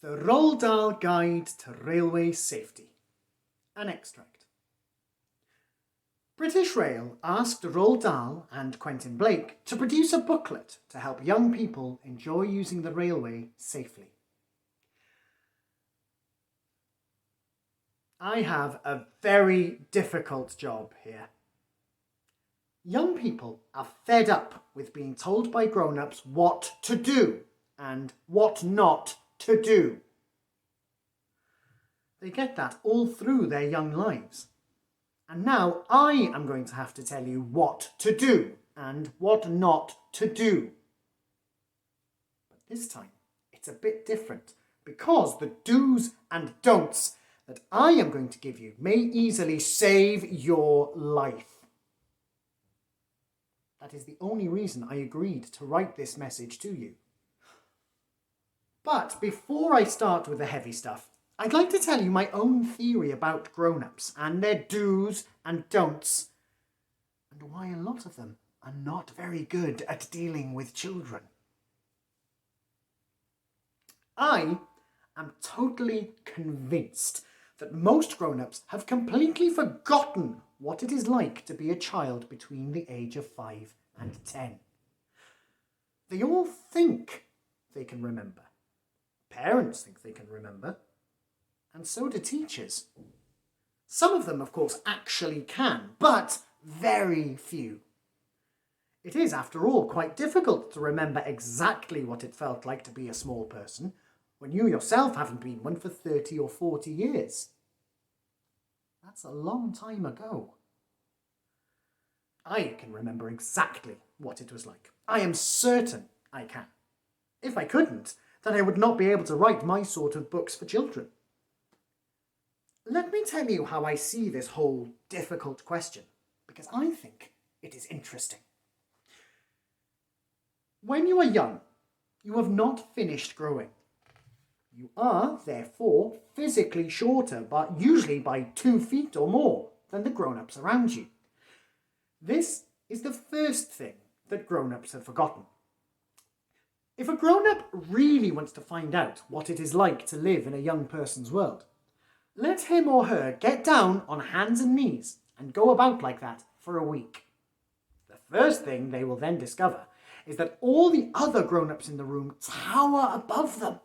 The Roald Dahl Guide to Railway Safety. An extract. British Rail asked Roald Dahl and Quentin Blake to produce a booklet to help young people enjoy using the railway safely. I have a very difficult job here. Young people are fed up with being told by grown-ups what to do and what not to do. They get that all through their young lives. And now I am going to have to tell you what to do and what not to do. But this time it's a bit different because the do's and don'ts that I am going to give you may easily save your life. That is the only reason I agreed to write this message to you. But before I start with the heavy stuff, I'd like to tell you my own theory about grown-ups and their do's and don'ts, and why a lot of them are not very good at dealing with children. I am totally convinced that most grown-ups have completely forgotten what it is like to be a child between the age of 5 and 10. They all think they can remember. Parents think they can remember. And so do teachers. Some of them, of course, actually can, but very few. It is, after all, quite difficult to remember exactly what it felt like to be a small person when you yourself haven't been one for 30 or 40 years. That's a long time ago. I can remember exactly what it was like. I am certain I can. If I couldn't, then I would not be able to write my sort of books for children. Let me tell you how I see this whole difficult question, because I think it is interesting. When you are young, you have not finished growing. You are, therefore, physically shorter, but usually by 2 feet or more than the grown-ups around you. This is the first thing that grown-ups have forgotten. If a grown-up really wants to find out what it is like to live in a young person's world, let him or her get down on hands and knees and go about like that for a week. The first thing they will then discover is that all the other grown-ups in the room tower above them,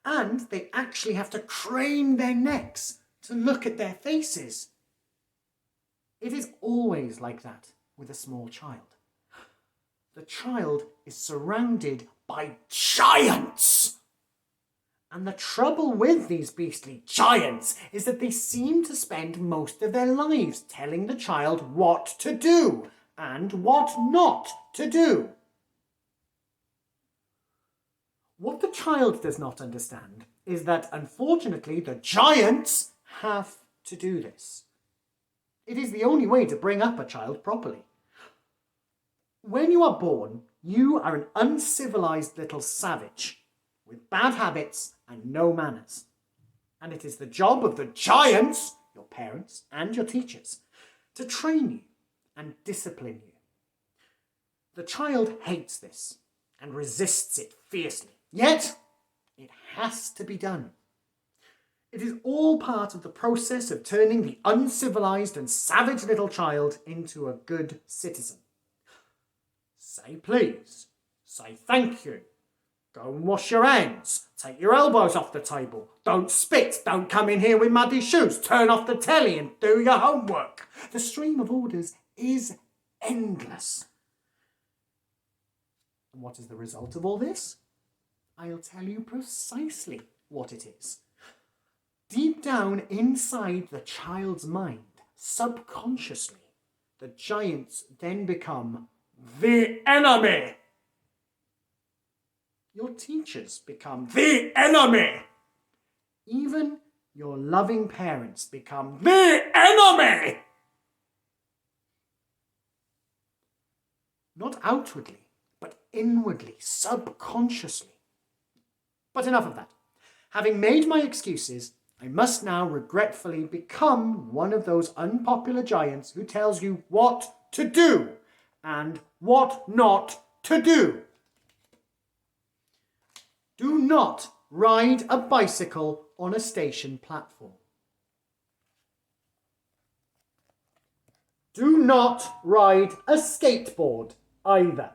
and they actually have to crane their necks to look at their faces. It is always like that with a small child. The child is surrounded by giants. And the trouble with these beastly giants is that they seem to spend most of their lives telling the child what to do and what not to do. What the child does not understand is that, unfortunately, the giants have to do this. It is the only way to bring up a child properly. When you are born, you are an uncivilized little savage with bad habits and no manners. And it is the job of the giants, your parents and your teachers, to train you and discipline you. The child hates this and resists it fiercely, yet it has to be done. It is all part of the process of turning the uncivilized and savage little child into a good citizen. Say please, say thank you, go and wash your hands, take your elbows off the table, don't spit, don't come in here with muddy shoes, turn off the telly and do your homework. The stream of orders is endless. And what is the result of all this? I'll tell you precisely what it is. Deep down inside the child's mind, subconsciously, the giants then become the enemy. Your teachers become the enemy. Even your loving parents become the enemy. Not outwardly, but inwardly, subconsciously. But enough of that. Having made my excuses, I must now regretfully become one of those unpopular giants who tells you what to do and what not to do. Do not ride a bicycle on a station platform. Do not ride a skateboard either.